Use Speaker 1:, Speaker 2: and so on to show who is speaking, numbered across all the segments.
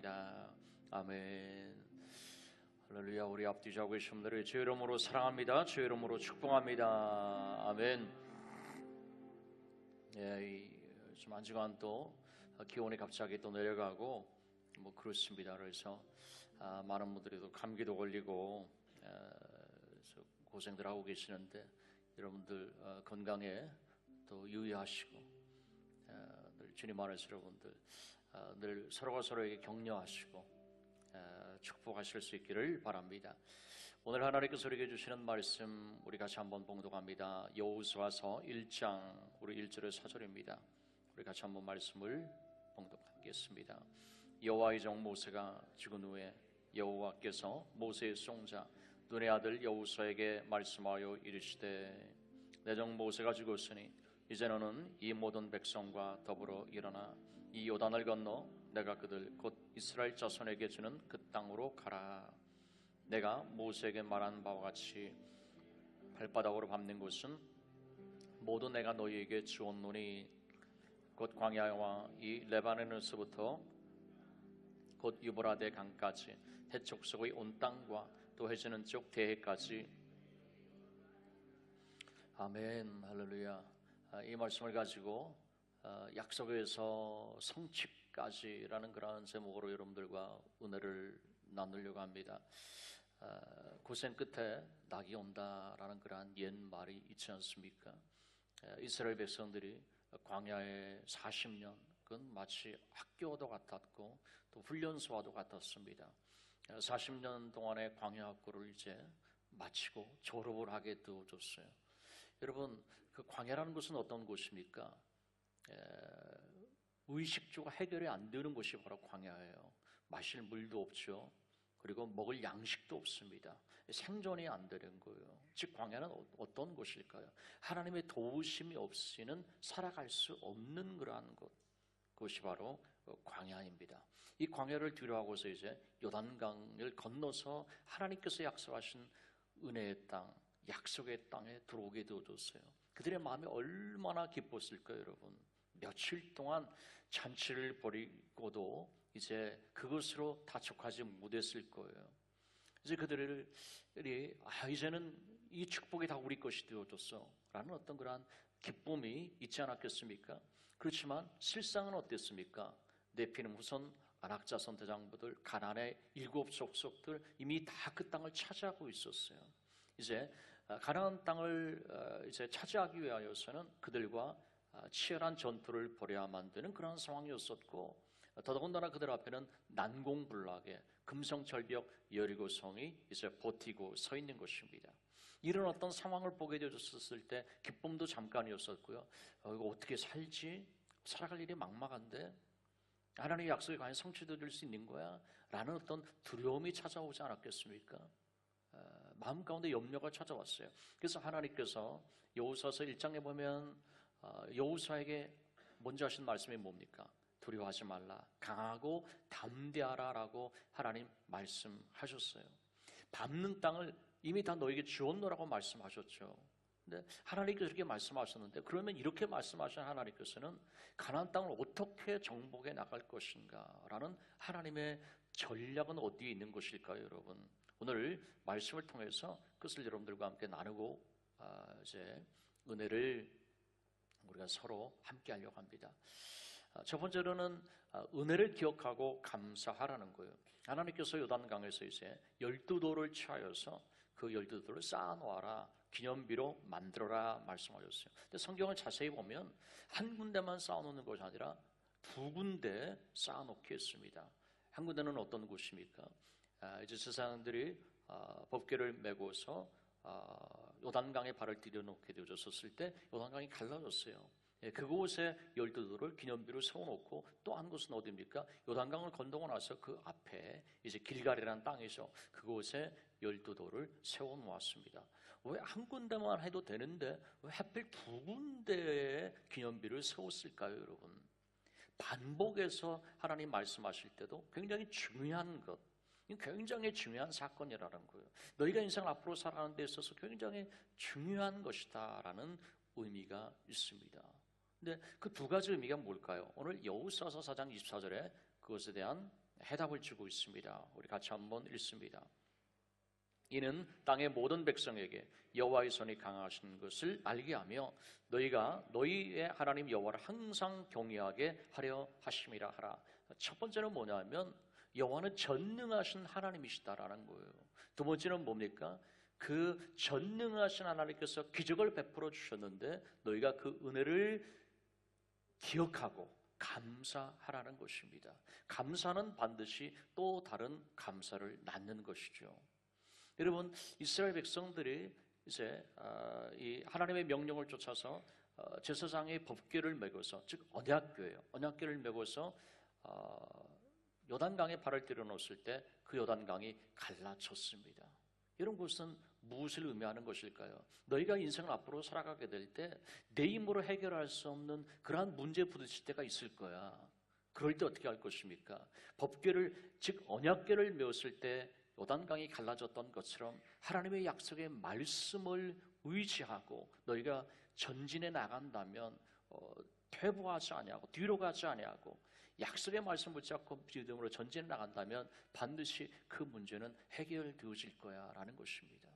Speaker 1: 축복합니다. 아멘. 할렐루야. 우리 앞뒤 하고 계신 분들을 주의 이름으로 사랑합니다. 주의 이름으로 축복합니다. 아멘. 좀 한 주간 또 기온이 갑자기 또 내려가고 그렇습니다. 그래서 많은 분들이 또 감기도 걸리고 고생들 하고 계시는데 여러분들 건강에 또 유의하시고 늘 주님 안에서 여러분들 늘 서로가 서로에게 격려하시고 축복하실 수 있기를 바랍니다. 오늘 하나님께서 우리에게 주시는 말씀 우리 같이 한번 봉독합니다. 여호수아서 1장 우리 1절의 4절입니다. 우리 같이 한번 말씀을 봉독하겠습니다. 여호와의 종 모세가 죽은 후에 여호와께서 모세의 송자 눈의 아들 여호수아에게 말씀하여 이르시되 내 종 모세가 죽었으니 이제 너는 이 모든 백성과 더불어 일어나 이 요단을 건너 내가 그들 곧 이스라엘 자손에게 주는 그 땅으로 가라. 내가 모세에게 말한 바와 같이 발바닥으로 밟는 곳은 모두 내가 너희에게 주었노니 곧 광야와 이 레바논에서부터 곧 유브라데 강까지 해쪽 속의 온 땅과 또 해지는 쪽 대해까지. 아멘. 할렐루야. 이 말씀을 가지고 약속에서 성취까지라는 그러한 제목으로 여러분들과 은혜를 나누려고 합니다. 고생 끝에 낙이 온다라는 그러한 옛 말이 있지 않습니까? 이스라엘 백성들이 광야에 40년 그건 마치 학교도 같았고 또 훈련소와도 같았습니다. 40년 동안의 광야 학교를 이제 마치고 졸업을 하게 되어졌어요. 여러분, 그 광야라는 곳은 어떤 곳입니까? 의식주가 해결이 안 되는 곳이 바로 광야예요. 마실 물도 없죠. 그리고 먹을 양식도 없습니다. 생존이 안 되는 거예요. 즉 광야는 어떤 곳일까요? 하나님의 도우심이 없이는 살아갈 수 없는 그러한 곳이 바로 광야입니다. 이 광야를 뒤로하고서 이제 요단강을 건너서 하나님께서 약속하신 은혜의 땅, 약속의 땅에 들어오게 되어졌어요. 그들의 마음이 얼마나 기뻤을까요, 여러분? 며칠 동안 잔치를 벌이고도 이제 그것으로 다촉하지 못했을 거예요. 이제 그들이 이제는 이 축복이 다 우리 것이 되어졌어 라는 어떤 그러한 기쁨이 있지 않았겠습니까? 그렇지만 실상은 어땠습니까? 네피림 후손 아낙자손 대장부들 가나안의 7 족속들 이미 다 그 땅을 차지하고 있었어요. 이제 가나안 땅을 이제 차지하기 위하여서는 그들과 치열한 전투를 벌여야만 되는 그런 상황이었었고, 더더군다나 그들 앞에는 난공불락의 금성절벽 여리고성이 이제 버티고 서 있는 것입니다. 이런 어떤 상황을 보게 되었을 때 기쁨도 잠깐이었었고요. 이거 어떻게 살지? 살아갈 일이 막막한데 하나님의 약속이 과연 성취될 수 있는 거야? 라는 어떤 두려움이 찾아오지 않았겠습니까? 마음 가운데 염려가 찾아왔어요. 그래서 하나님께서 여호수아서 1장에 보면 여호수아에게 먼저 하신 말씀이 뭡니까? 두려워하지 말라, 강하고 담대하라 라고 하나님 말씀하셨어요. 밟는 땅을 이미 다 너에게 주었노라고 말씀하셨죠. 근데 하나님께서 이렇게 말씀하셨는데, 그러면 이렇게 말씀하신 하나님께서는 가나안 땅을 어떻게 정복해 나갈 것인가 라는 하나님의 전략은 어디에 있는 것일까요, 여러분? 오늘 말씀을 통해서 그것을 여러분들과 함께 나누고 이제 은혜를 우리가 서로 함께 하려고 합니다. 첫 번째로는 은혜를 기억하고 감사하라는 거예요. 하나님께서 요단강에서 이제 12돌을 취하여서 그 12돌을 쌓아놓아라, 기념비로 만들어라 말씀하셨어요. 근데 성경을 자세히 보면 한 군데만 쌓아놓는 것이 아니라 2군데 쌓아놓게 했습니다. 한 군데는 어떤 곳입니까? 이제 제사장들이 법궤를 메고서 요단강에 발을 들여놓게 되어졌을 때 요단강이 갈라졌어요. 그곳에 12돌을 기념비로 세워놓고, 또 한 곳은 어디입니까? 요단강을 건너고 나서 그 앞에 이제 길갈이라는 땅이죠. 그곳에 12돌을 세워놓았습니다. 왜 한 군데만 해도 되는데 왜 하필 2군데에 기념비를 세웠을까요, 여러분? 반복해서 하나님 말씀하실 때도 굉장히 중요한 것, 굉장히 중요한 사건이라는 거예요. 너희가 인생을 앞으로 살아가는 데 있어서 굉장히 중요한 것이다 라는 의미가 있습니다. 근데 그 2가지 의미가 뭘까요? 오늘 여호수아서 4장 24절에 그것에 대한 해답을 주고 있습니다. 우리 같이 한번 읽습니다. 이는 땅의 모든 백성에게 여호와의 손이 강하신 것을 알게 하며 너희가 너희의 하나님 여호와를 항상 경외하게 하려 하심이라 하라. 첫 번째는 뭐냐면 여호와는 전능하신 하나님이시다라는 거예요. 두 번째는 뭡니까? 그 전능하신 하나님께서 기적을 베풀어 주셨는데 너희가 그 은혜를 기억하고 감사하라는 것입니다. 감사는 반드시 또 다른 감사를 낳는 것이죠. 여러분, 이스라엘 백성들이 이제 이 하나님의 명령을 쫓아서 제사장의 법궤를 메고서, 즉 언약궤예요. 언약궤를 메고서 요단강에 발을 들여놓았을 때 그 요단강이 갈라졌습니다. 이런 것은 무엇을 의미하는 것일까요? 너희가 인생을 앞으로 살아가게 될 때 내 힘으로 해결할 수 없는 그러한 문제에 부딪힐 때가 있을 거야. 그럴 때 어떻게 할 것입니까? 법궤를, 즉 언약궤를 메었을 때 요단강이 갈라졌던 것처럼 하나님의 약속의 말씀을 의지하고 너희가 전진해 나간다면 퇴보하지 아니하고 뒤로 가지 아니하고 약속의 말씀을 붙잡고 믿음으로 전진해 나간다면 반드시 그 문제는 해결되어질 거야 라는 것입니다.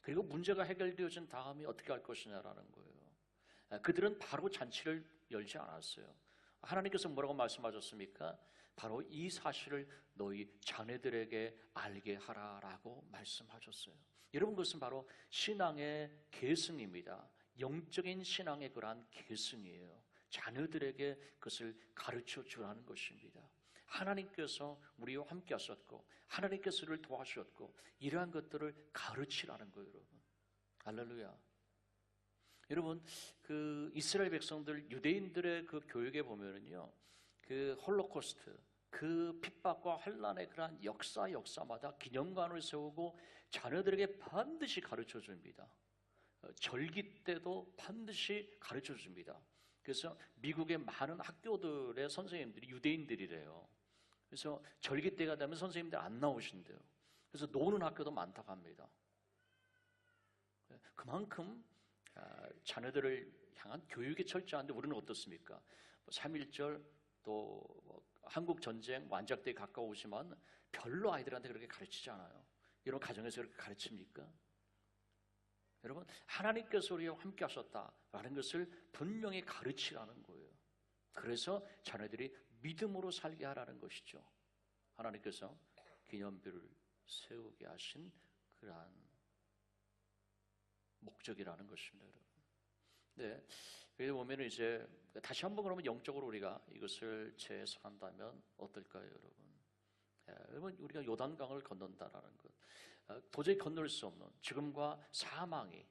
Speaker 1: 그리고 문제가 해결되어진 다음에 어떻게 할 것이냐라는 거예요. 그들은 바로 잔치를 열지 않았어요. 하나님께서 뭐라고 말씀하셨습니까? 바로 이 사실을 너희 자녀들에게 알게 하라라고 말씀하셨어요. 여러분, 그것은 바로 신앙의 계승입니다. 영적인 신앙의 그러한 계승이에요. 자녀들에게 그것을 가르쳐 주라는 것입니다. 하나님께서 우리와 함께 하셨고 하나님께서 우리를 도와주셨고 이러한 것들을 가르치라는 거예요, 여러분. 할렐루야. 여러분, 그 이스라엘 백성들, 유대인들의 그 교육에 보면은요, 그 홀로코스트, 그 핍박과 환난의 그러한 역사마다 기념관을 세우고 자녀들에게 반드시 가르쳐 줍니다. 절기 때도 반드시 가르쳐 줍니다. 그래서 미국의 많은 학교들의 선생님들이 유대인들이래요. 그래서 절기 때가 되면 선생님들 안 나오신대요. 그래서 노는 학교도 많다고 합니다. 그만큼 자녀들을 향한 교육이 철저한데 우리는 어떻습니까? 3.1절 또 한국 전쟁 완작대에 가까우지만 별로 아이들한테 그렇게 가르치지 않아요. 여러분, 가정에서 그렇게 가르칩니까? 여러분, 하나님께서 우리와 함께 하셨다라는 것을 분명히 가르치라는 거예요. 그래서 자녀들이 믿음으로 살게 하라는 것이죠. 하나님께서 기념비를 세우게 하신 그러한 목적이라는 것입니다, 여러분. 네, 여기 보면은 이제 다시 한번 그러면 영적으로 우리가 이것을 재해석한다면 어떨까요, 여러분? 여러분, 우리가 요단강을 건넌다라는 것, 도저히 건널 수 없는 죽음과 사망이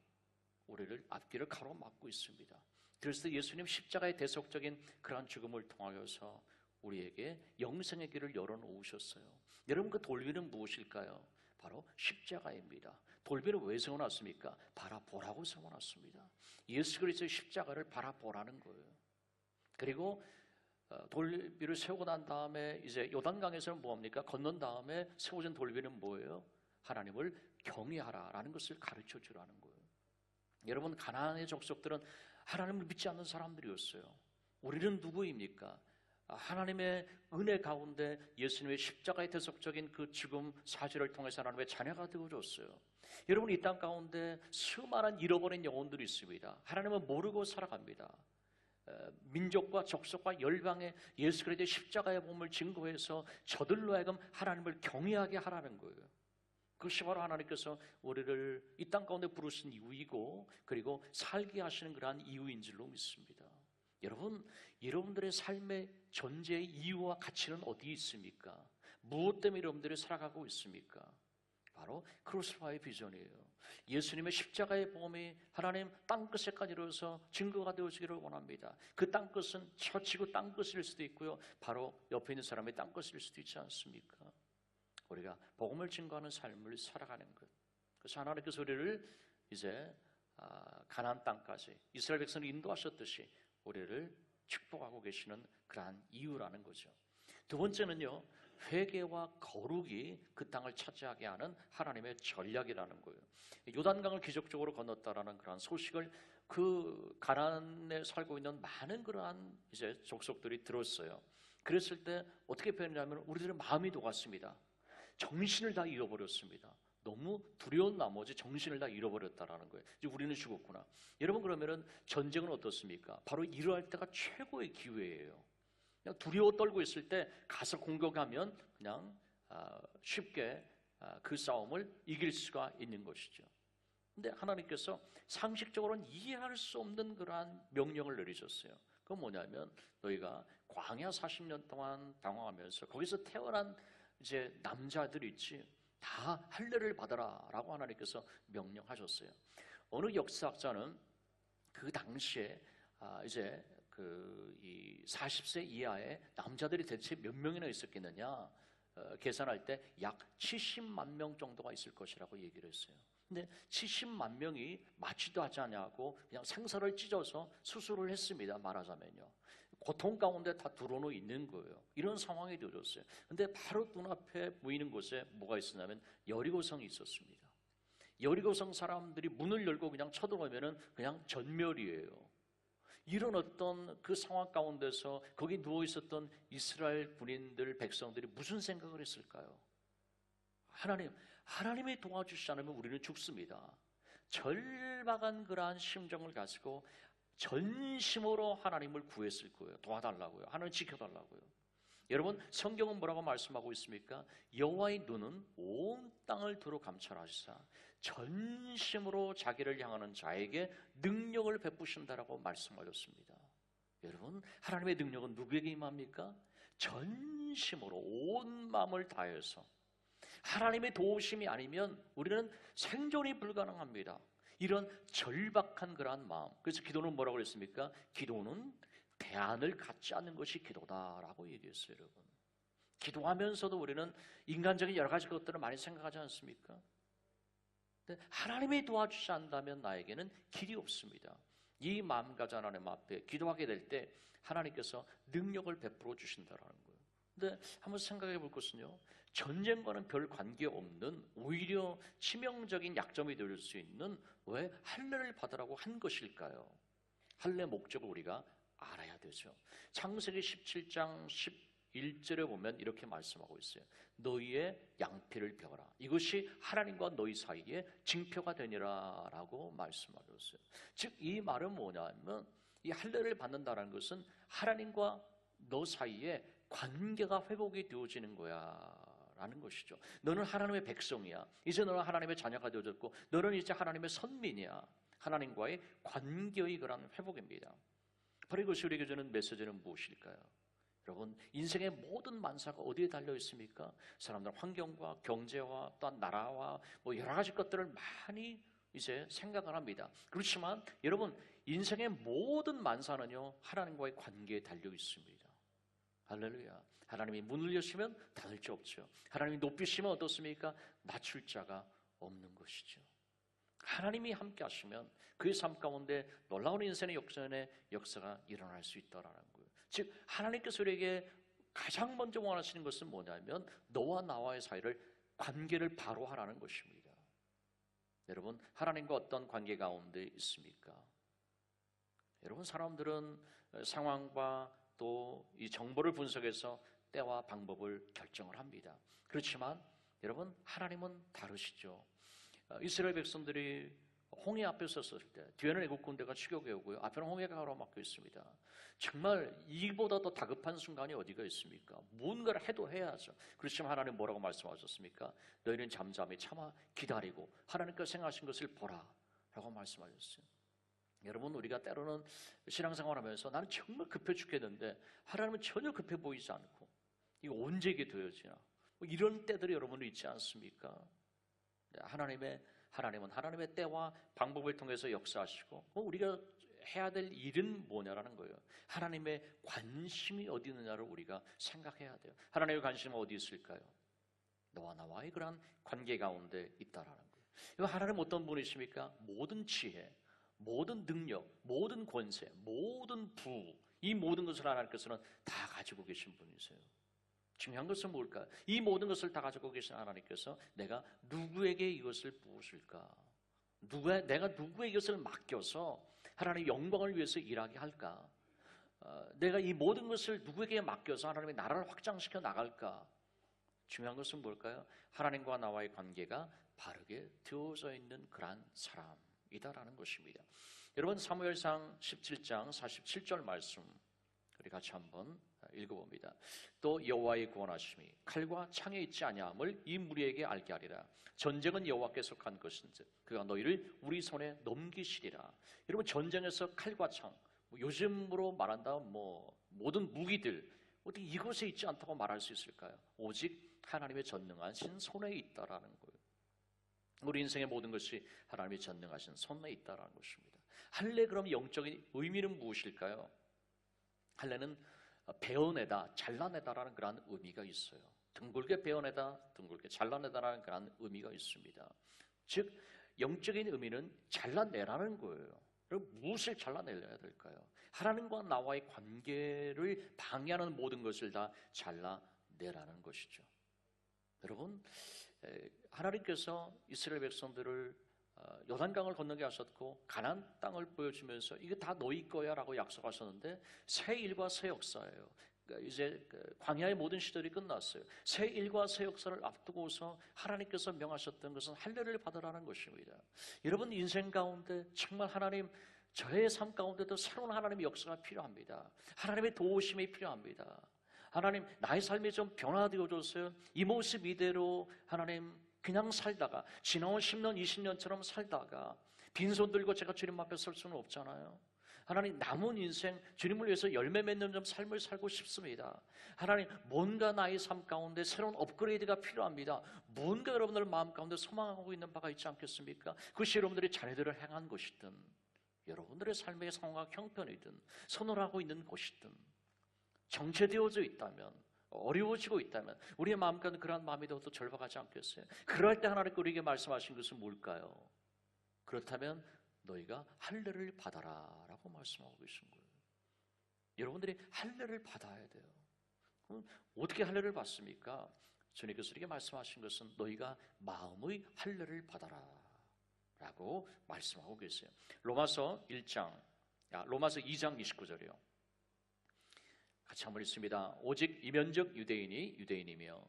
Speaker 1: 우리를 앞길을 가로막고 있습니다. 그래서 예수님 십자가의 대속적인 그러한 죽음을 통하여서 우리에게 영생의 길을 열어놓으셨어요. 여러분, 그 돌비는 무엇일까요? 바로 십자가입니다. 돌비는 왜 세워놨습니까? 바라보라고 세워놨습니다. 예수 그리스도의 십자가를 바라보라는 거예요. 그리고 돌비를 세우고 난 다음에 이제 요단강에서는 뭐합니까? 건넌 다음에 세워진 돌비는 뭐예요? 하나님을 경외하라라는 것을 가르쳐 주라는 거예요. 여러분, 가나안의 족속들은 하나님을 믿지 않는 사람들이었어요. 우리는 누구입니까? 하나님의 은혜 가운데 예수님의 십자가의 대속적인 그 죽음 사실을 통해서 하나님의 자녀가 되어줬어요. 여러분, 이 땅 가운데 수많은 잃어버린 영혼들이 있습니다. 하나님을 모르고 살아갑니다. 민족과 족속과 열방에 예수 그리스도의 십자가의 몸을 증거해서 저들로 하여금 하나님을 경외하게 하라는 거예요. 그것이 바로 하나님께서 우리를 이 땅 가운데 부르신 이유이고 그리고 살게 하시는 그러한 이유인 줄로 믿습니다. 여러분, 여러분들의 삶의 존재의 이유와 가치는 어디에 있습니까? 무엇 때문에 여러분들이 살아가고 있습니까? 바로 크로스파의 비전이에요. 예수님의 십자가의 몸이 하나님 땅끝에까지 이르러서 증거가 되어지기를 원합니다. 그 땅끝은 처치고 땅끝일 수도 있고요, 바로 옆에 있는 사람의 땅끝일 수도 있지 않습니까? 우리가 복음을 증거하는 삶을 살아가는 것. 그래서 하나님께서 우리를 이제 가나안 땅까지 이스라엘 백성을 인도하셨듯이 우리를 축복하고 계시는 그러한 이유라는 거죠. 두 번째는요, 회개와 거룩이 그 땅을 차지하게 하는 하나님의 전략이라는 거예요. 요단강을 기적적으로 건넜다라는 그러한 소식을 그 가나안에 살고 있는 많은 그러한 이제 족속들이 들었어요. 그랬을 때 어떻게 표현하냐면 우리들의 마음이 녹았습니다. 정신을 다 잃어버렸습니다. 너무 두려운 나머지 정신을 다 잃어버렸다라는 거예요. 이제 우리는 죽었구나. 여러분, 그러면은 전쟁은 어떻습니까? 바로 이러할 때가 최고의 기회예요. 그냥 두려워 떨고 있을 때 가서 공격하면 그냥 쉽게 그 싸움을 이길 수가 있는 것이죠. 근데 하나님께서 상식적으로는 이해할 수 없는 그러한 명령을 내리셨어요. 그건 뭐냐면 너희가 광야 40년 동안 당황하면서 거기서 태어난 이제 남자들 있지, 다 할례를 받아라라고 하나님께서 명령하셨어요. 어느 역사학자는 그 당시에 이제 이 40세 이하의 남자들이 대체 몇 명이나 있었겠느냐 계산할 때 약 70만 명 정도가 있을 것이라고 얘기를 했어요. 근데 70만 명이 맞지도 하지 않냐고 그냥 생사를 찢어서 수술을 했습니다. 말하자면요. 고통 가운데 다 드러누워 있는 거예요. 이런 상황이 되어졌어요. 근데 바로 눈앞에 보이는 곳에 뭐가 있었냐면 여리고성이 있었습니다. 여리고성 사람들이 문을 열고 그냥 쳐들어오면은 그냥 전멸이에요. 이런 어떤 그 상황 가운데서 거기 누워 있었던 이스라엘 군인들, 백성들이 무슨 생각을 했을까요? 하나님이 도와주시지 않으면 우리는 죽습니다. 절박한 그러한 심정을 가지고 전심으로 하나님을 구했을 거예요. 도와달라고요. 하나님 지켜달라고요. 여러분, 성경은 뭐라고 말씀하고 있습니까? 여호와의 눈은 온 땅을 두루 감찰하시사 전심으로 자기를 향하는 자에게 능력을 베푸신다라고 말씀하셨습니다. 여러분, 하나님의 능력은 누구에게 임합니까? 전심으로 온 마음을 다해서. 하나님의 도우심이 아니면 우리는 생존이 불가능합니다. 이런 절박한 그러한 마음. 그래서 기도는 뭐라고 그랬습니까? 기도는 대안을 갖지 않는 것이 기도다라고 얘기했어요. 여러분, 기도하면서도 우리는 인간적인 여러 가지 것들을 많이 생각하지 않습니까? 근데 하나님이 도와주지 않는다면 나에게는 길이 없습니다. 이 마음가짐 하나님 앞에 기도하게 될 때 하나님께서 능력을 베풀어 주신다라는 거예요. 근데 한번 생각해 볼 것은요, 전쟁과는 별 관계없는 오히려 치명적인 약점이 될 수 있는 왜 할례를 받으라고 한 것일까요? 할례 목적을 우리가 알아야 되죠. 창세기 17장 11절에 보면 이렇게 말씀하고 있어요. 너희의 양피를 베어라. 이것이 하나님과 너희 사이에 징표가 되니라 라고 말씀하셨어요. 즉 이 말은 뭐냐면 이 할례를 받는다는 것은 하나님과 너 사이에 관계가 회복이 되어지는 거야 라는 것이죠. 너는 하나님의 백성이야. 이제 너는 하나님의 자녀가 되어졌고 너는 이제 하나님의 선민이야. 하나님과의 관계의 그런 회복입니다. 바로 이것이 우리에게 주는 메시지는 무엇일까요? 여러분, 인생의 모든 만사가 어디에 달려 있습니까? 사람들 환경과 경제와 또한 나라와 뭐 여러 가지 것들을 많이 이제 생각을 합니다. 그렇지만 여러분, 인생의 모든 만사는요 하나님과의 관계에 달려 있습니다. 할렐루야. 하나님이 문을 여시면 닫을 자 없죠. 하나님이 높이시면 어떻습니까? 낮출 자가 없는 것이죠. 하나님이 함께 하시면 그의 삶 가운데 놀라운 인생의 역사가 일어날 수 있다라는 거예요. 즉 하나님께서 우리에게 가장 먼저 원하시는 것은 뭐냐면 너와 나와의 사이를 관계를 바로 하라는 것입니다. 여러분, 하나님과 어떤 관계 가운데 있습니까? 여러분, 사람들은 상황과 또 이 정보를 분석해서 때와 방법을 결정을 합니다. 그렇지만 여러분, 하나님은 다르시죠. 이스라엘 백성들이 홍해 앞에 섰을 때 뒤에는 애국 군대가 추격해 오고요, 앞에는 홍해가 가로막혀 있습니다. 정말 이보다 더 다급한 순간이 어디가 있습니까? 뭔가를 해도 해야죠. 그렇지만 하나님 뭐라고 말씀하셨습니까? 너희는 잠잠히 참아 기다리고 하나님께서 생각하신 것을 보라 라고 말씀하셨어요. 여러분, 우리가 때로는 신앙생활하면서 나는 정말 급해 죽겠는데 하나님은 전혀 급해 보이지 않고 이거 언제 이게 되어지나 뭐 이런 때들이 여러분은 있지 않습니까? 하나님은 하나님의 때와 방법을 통해서 역사하시고 우리가 해야 될 일은 뭐냐라는 거예요. 하나님의 관심이 어디 있느냐를 우리가 생각해야 돼요. 하나님의 관심은 어디 있을까요? 너와 나와의 그런 관계 가운데 있다라는 거예요. 하나님 어떤 분이십니까? 모든 지혜, 모든 능력, 모든 권세, 모든 부, 이 모든 것을 하나님께서는 다 가지고 계신 분이세요. 중요한 것은 뭘까요? 이 모든 것을 다 가지고 계신 하나님께서 내가 누구에게 이것을 부으실까? 내가 누구에게 이것을 맡겨서 하나님의 영광을 위해서 일하게 할까? 내가 이 모든 것을 누구에게 맡겨서 하나님의 나라를 확장시켜 나갈까? 중요한 것은 뭘까요? 하나님과 나와의 관계가 바르게 되어져 있는 그러한 사람이다라는 것입니다. 여러분, 사무엘상 17장 47절 말씀 우리 같이 한번 읽어봅니다. 또 여호와의 구원하심이 칼과 창에 있지 아니함을 이 무리에게 알게 하리라. 전쟁은 여호와께 속한 것인즉 그가 너희를 우리 손에 넘기시리라. 여러분, 전쟁에서 칼과 창, 요즘으로 말한다면 모든 무기들 어떻게 이곳에 있지 않다고 말할 수 있을까요? 오직 하나님의 전능하신 손에 있다라는 거예요. 우리 인생의 모든 것이 하나님의 전능하신 손에 있다라는 것입니다. 할례, 그럼 영적인 의미는 무엇일까요? 할례는 베어내다, 잘라내다라는 그런 의미가 있어요. 둥글게 베어내다, 둥글게 잘라내다라는 그런 의미가 있습니다. 즉 영적인 의미는 잘라내라는 거예요. 그럼 무엇을 잘라내야 될까요? 하나님과 나와의 관계를 방해하는 모든 것을 다 잘라내라는 것이죠. 여러분, 하나님께서 이스라엘 백성들을 요단강을 건너게 하셨고 가나안 땅을 보여주면서 이게 다 너희 거야라고 약속하셨는데 새 일과 새 역사예요. 그러니까 이제 광야의 모든 시절이 끝났어요. 새 일과 새 역사를 앞두고서 하나님께서 명하셨던 것은 할례를 받으라는 것입니다. 여러분 인생 가운데 정말 하나님, 저의 삶 가운데도 새로운 하나님의 역사가 필요합니다. 하나님의 도우심이 필요합니다. 하나님, 나의 삶이 좀 변화되어졌어요. 이 모습 이대로 하나님 그냥 살다가 지나온 10년, 20년처럼 살다가 빈손 들고 제가 주님 앞에 설 수는 없잖아요. 하나님, 남은 인생 주님을 위해서 열매 맺는 좀 삶을 살고 싶습니다. 하나님, 뭔가 나의 삶 가운데 새로운 업그레이드가 필요합니다. 뭔가 여러분들 마음 가운데 소망하고 있는 바가 있지 않겠습니까? 그것이 여러분들이 자녀들을 행한 것이든 여러분들의 삶의 상황과 형편이든 선언하고 있는 것이든 정체되어져 있다면, 어려워지고 있다면 우리의 마음 가운데 그러한 마음이 더 절박하지 않겠어요? 그럴 때 하나님께 우리에게 말씀하신 것은 뭘까요? 그렇다면 너희가 할례를 받아라 라고 말씀하고 계신 거예요. 여러분들이 할례를 받아야 돼요. 그럼 어떻게 할례를 받습니까? 주님께서 이렇게 말씀하신 것은 너희가 마음의 할례를 받아라 라고 말씀하고 계세요. 로마서 2장 29절이요. 같이 한번 읽습니다. 오직 이면적 유대인이 유대인이며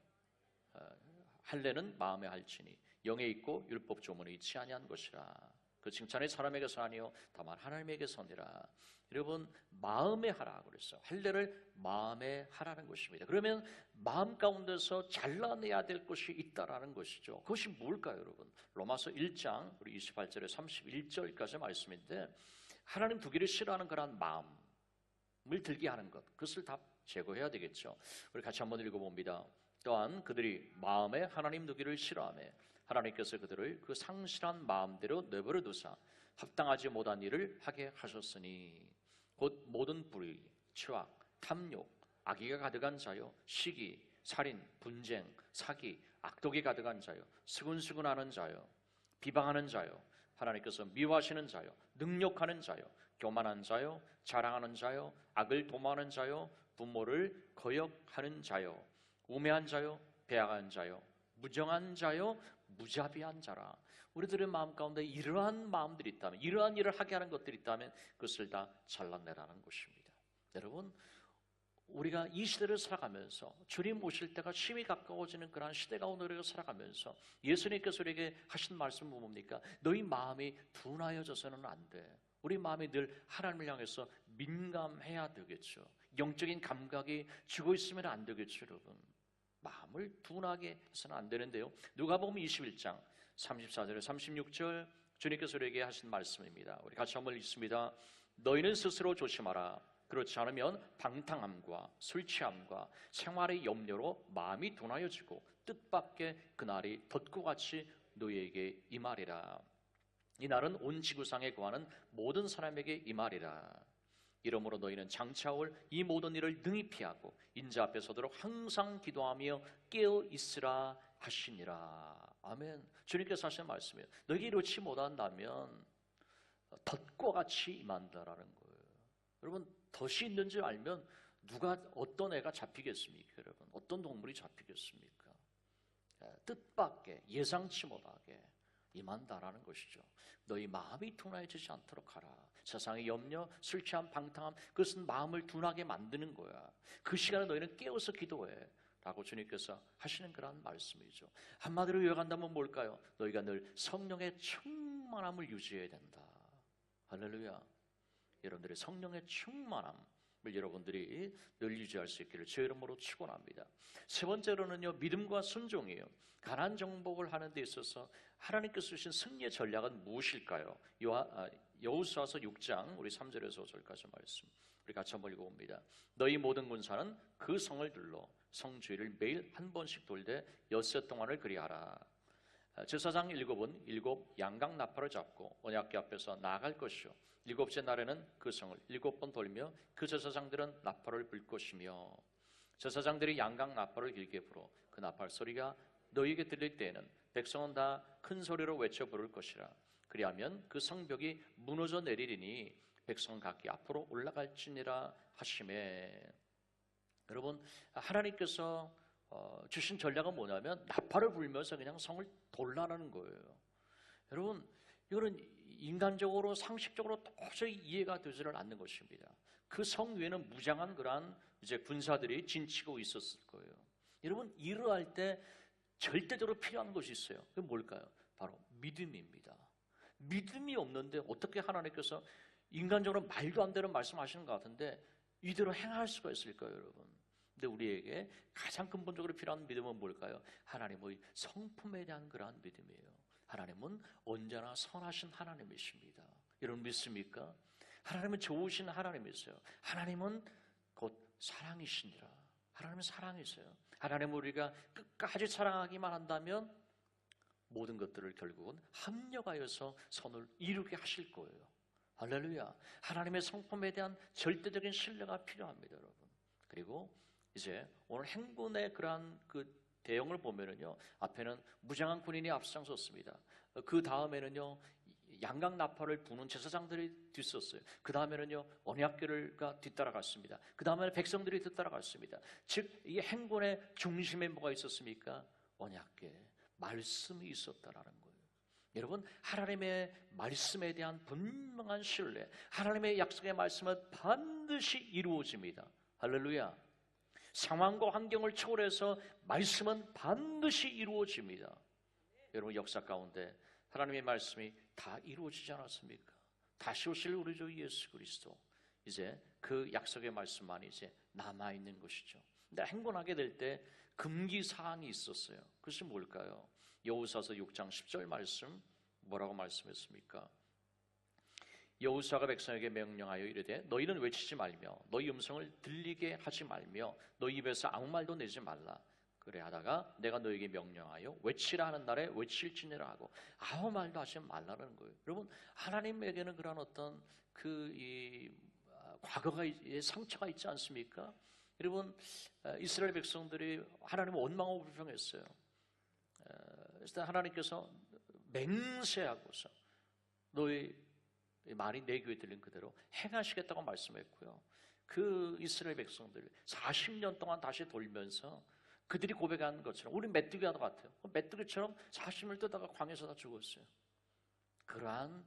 Speaker 1: 할례는 마음에 할지니 영에 있고 율법 조문에 있지 아니한 것이라. 그 칭찬이 사람에게서 아니요 다만 하나님에게서니라. 여러분, 마음에 하라 그랬어요. 할례를 마음에 하라는 것입니다. 그러면 마음 가운데서 잘라내야 될 것이 있다라는 것이죠. 그것이 뭘까요, 여러분? 로마서 1장 우리 28절에 31절까지 말씀인데, 하나님 두기를 싫어하는 그런 마음을 들게 하는 것, 그것을 다 제거해야 되겠죠. 우리 같이 한번 읽어봅니다. 또한 그들이 마음에 하나님 두기를 싫어하며 하나님께서 그들을 그 상실한 마음대로 내버려 두사 합당하지 못한 일을 하게 하셨으니 곧 모든 불의, 추악, 탐욕, 악의가 가득한 자요, 시기, 살인, 분쟁, 사기, 악독이 가득한 자요, 수근수근하는 자요, 비방하는 자요, 하나님께서 미워하시는 자요, 능욕하는 자요, 교만한 자요, 자랑하는 자요, 악을 도모하는 자요, 부모를 거역하는 자요, 우매한 자요, 배악한 자요, 무정한 자요, 무자비한 자라. 우리들의 마음 가운데 이러한 마음들이 있다면, 이러한 일을 하게 하는 것들이 있다면 그것을 다 잘라내라는 것입니다. 여러분, 우리가 이 시대를 살아가면서 주님 오실 때가 심히 가까워지는 그러한 시대 가운데 우리가 살아가면서 예수님께서 우리에게 하신 말씀은 뭡니까? 너희 마음이 둔하여져서는 안 돼. 우리 마음이 늘 하나님을 향해서 민감해야 되겠죠. 영적인 감각이 죽어 있으면 안 되겠죠, 여러분. 마음을 둔하게 해서는 안 되는데요. 누가복음 21장 34절에 36절 주님께서 우리에게 하신 말씀입니다. 우리 같이 한번 읽습니다. 너희는 스스로 조심하라. 그렇지 않으면 방탕함과 술 취함과 생활의 염려로 마음이 둔하여지고 뜻밖의 그날이 덫고같이 너희에게 임하리라. 이 날은 온 지구상에 거하는 모든 사람에게 임하리라. 이러므로 너희는 장차올 이 모든 일을 능히 피하고 인자 앞에 서도록 항상 기도하며 깨어 있으라 하시니라. 아멘. 주님께서 하신 말씀이에요. 너희가 이렇지 못한다면 덫과 같이 임한다라는 거예요. 여러분, 덫이 있는 줄 알면 누가, 어떤 애가 잡히겠습니까? 여러분, 어떤 동물이 잡히겠습니까? 뜻밖의, 예상치 못하게 임한다라는 것이죠. 너희 마음이 둔해지지 않도록 하라. 세상의 염려, 술 취함, 방탕함, 그것은 마음을 둔하게 만드는 거야. 그 시간에 너희는 깨어서 기도해 라고 주님께서 하시는 그런 말씀이죠. 한마디로 요약한다면 뭘까요? 너희가 늘 성령의 충만함을 유지해야 된다. 할렐루야. 여러분들의 성령의 충만함을 여러분들이 늘 유지할 수 있기를 제 이름으로 축원합니다. 세 번째로는요, 믿음과 순종이에요. 가난 정복을 하는 데 있어서 하나님께서 주신 승리의 전략은 무엇일까요? 여호수아서 6장 우리 3절에서 5절까지 말씀 우리 같이 한번 읽어봅니다. 너희 모든 군사는 그 성을 둘러 성 주위를 매일 한 번씩 돌되 엿새 동안을 그리하라. 제사장 7은 7 양각 나팔을 잡고 언약궤 앞에서 나아갈 것이요 일곱째 날에는 그 성을 7번 돌며 그 제사장들은 나팔을 불 것이며 제사장들이 양각 나팔을 길게 불어 그 나팔 소리가 너희에게 들릴 때에는 백성은 다 큰 소리로 외쳐 부를 것이라. 그리하면 그 성벽이 무너져 내리리니 백성 각기 앞으로 올라갈지니라 하시매. 여러분, 하나님께서 주신 전략은 뭐냐면 나팔을 불면서 그냥 성을 돌라라는 거예요. 여러분, 이거는 인간적으로 상식적으로 도저히 이해가 되지를 않는 것입니다. 그 성 위에는 무장한 그러한 이제 군사들이 진치고 있었을 거예요. 여러분, 이러할 때 절대적으로 필요한 것이 있어요. 그게 뭘까요? 바로 믿음입니다. 믿음이 없는데 어떻게 하나님께서 인간적으로 말도 안 되는 말씀하시는 것 같은데 이대로 행할 수가 있을까요, 여러분? 근데 우리에게 가장 근본적으로 필요한 믿음은 뭘까요? 하나님의 성품에 대한 그러한 믿음이에요. 하나님은 언제나 선하신 하나님이십니다. 여러분 믿습니까? 하나님은 좋으신 하나님이세요. 하나님은 곧 사랑이시니라. 하나님은 사랑이세요. 하나님을 우리가 끝까지 사랑하기만 한다면 모든 것들을 결국은 합력하여서 선을 이루게 하실 거예요. 할렐루야. 하나님의 성품에 대한 절대적인 신뢰가 필요합니다, 여러분. 그리고 이제 오늘 행군의 그러한 그 대형을 보면은요, 앞에는 무장한 군인이 앞장섰습니다. 그 다음에는요, 양각 나팔을 부는 제사장들이 뒤섰어요. 그 다음에는요, 언약궤가 뒤따라갔습니다. 그 다음에는 백성들이 뒤따라갔습니다. 즉, 이 행군의 중심에 뭐가 있었습니까? 언약궤, 말씀이 있었다라는 거예요. 여러분, 하나님의 말씀에 대한 분명한 신뢰, 하나님의 약속의 말씀은 반드시 이루어집니다. 할렐루야. 상황과 환경을 초월해서 말씀은 반드시 이루어집니다. 여러분, 역사 가운데 하나님의 말씀이 다 이루어지지 않았습니까? 다시 오실 우리 주 예수 그리스도, 이제 그 약속의 말씀만이 이제 남아있는 것이죠. 근데 행군하게 될 때 금기사항이 있었어요. 그것이 뭘까요? 여호수아서 6장 10절 말씀 뭐라고 말씀했습니까? 여호수아가 백성에게 명령하여 이르되 너희는 외치지 말며 너희 음성을 들리게 하지 말며 너희 입에서 아무 말도 내지 말라. 그래 하다가 내가 너희에게 명령하여 외치라 하는 날에 외칠지니라 하고 아무 말도 하지 말라는 거예요. 여러분, 하나님에게는 그런 어떤 과거가 상처가 있지 않습니까? 여러분, 이스라엘 백성들이 하나님을 원망하고 불평했어요. 그래서 하나님께서 맹세하고서 너희 말이 내 귀에 들린 그대로 행하시겠다고 말씀했고요. 그 이스라엘 백성들 40년 동안 다시 돌면서 그들이 고백한 것처럼 우리 메뚜기와 같아요. 메뚜기처럼 40년을 뜨다가 광야에서 다 죽었어요. 그러한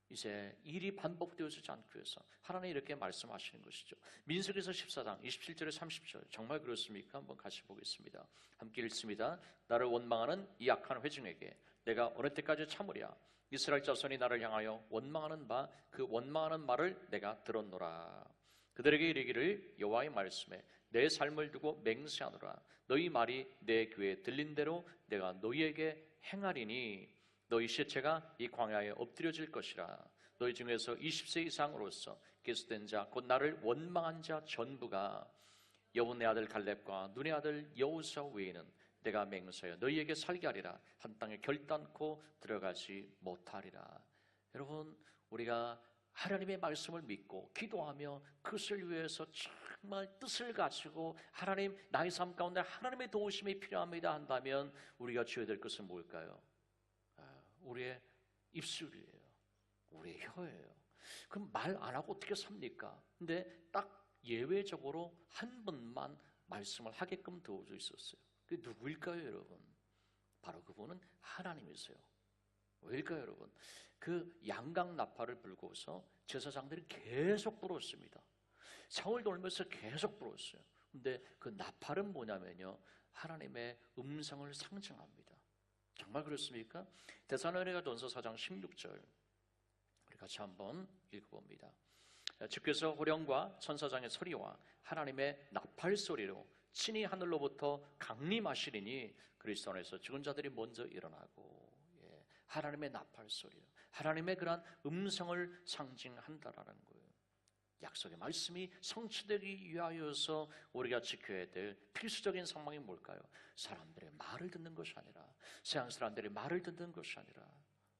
Speaker 1: 이제 일이 반복되어지지 않기 위해서 하나님이 이렇게 말씀하시는 것이죠. 민수기서 14장 27절에 30절 정말 그렇습니까? 한번 같이 보겠습니다. 함께 읽습니다. 나를 원망하는 이 악한 회중에게 내가 어느 때까지 참으랴? 이스라엘 자손이 나를 향하여 원망하는 바 그 원망하는 말을 내가 들었노라. 그들에게 이르기를 여호와의 말씀에 내 삶을 두고 맹세하노라. 너희 말이 내 귀에 들린 대로 내가 너희에게 행하리니 너희 시체가 이 광야에 엎드려질 것이라. 너희 중에서 20세 이상으로서 계수된 자 곧 나를 원망한 자 전부가 여분의 아들 갈렙과 눈의 아들 여호수아 외에는 내가 맹세하여 너희에게 살게 하리라. 한 땅에 결단코 들어가지 못하리라. 여러분, 우리가 하나님의 말씀을 믿고 기도하며 그것을 위해서 정말 뜻을 가지고 하나님, 나의 삶 가운데 하나님의 도우심이 필요합니다 한다면 우리가 지어야 될 것은 뭘까요? 우리의 입술이에요. 우리의 혀예요. 그럼 말 안 하고 어떻게 삽니까? 근데 딱 예외적으로 한 번만 말씀을 하게끔 도와져 있었어요. 그게 누구일까요, 여러분? 바로 그분은 하나님이세요. 왜일까요, 여러분? 그 양각 나팔을 불고서 제사장들이 계속 불었습니다. 성을 돌면서 계속 불었어요. 근데 그 나팔은 뭐냐면요, 하나님의 음성을 상징합니다. 정말 그렇습니까? 데살로니가전서 4장 16절 우리 같이 한번 읽어봅니다. 주께서 호령과 천사장의 소리와 하나님의 나팔 소리로 친히 하늘로부터 강림하시리니 그리스도 안에서 죽은 자들이 먼저 일어나고, 하나님의 나팔 소리, 하나님의 그러한 음성을 상징한다라는 거예요. 약속의 말씀이 성취되기 위하여서 우리가 지켜야 될 필수적인 상황이 뭘까요? 사람들의 말을 듣는 것이 아니라, 세상 사람들의 말을 듣는 것이 아니라,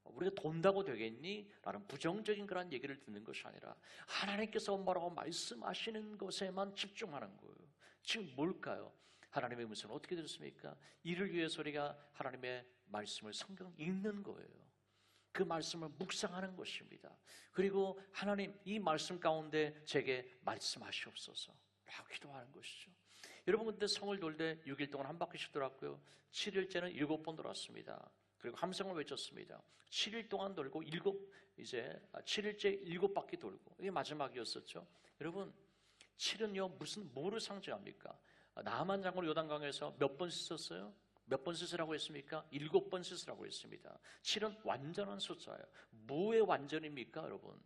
Speaker 1: 우리가 돈다고 되겠니? 라는 부정적인 그런 얘기를 듣는 것이 아니라 하나님께서 뭐라고 말씀하시는 것에만 집중하는 거예요. 지금 뭘까요? 하나님의 음성은 어떻게 들었습니까? 이를 위해서 우리가 하나님의 말씀을 성경 읽는 거예요. 그 말씀을 묵상하는 것입니다. 그리고 하나님, 이 말씀 가운데 제게 말씀하시옵소서 라고 기도하는 것이죠. 여러분, 그때 성을 돌 때 6일 동안 한 바퀴씩 돌았고요, 7일째는 7번 돌았습니다. 그리고 함성을 외쳤습니다. 7일 동안 돌고 7일째 7바퀴 돌고, 이게 마지막이었었죠. 여러분, 7은요 뭐를 상징합니까? 나만 장군 요단강에서 몇 번 씻었어요? 몇 번 씻으라고 했습니까? 7번 씻으라고 했습니다. 7은 완전한 숫자예요. 뭐의 완전입니까, 여러분?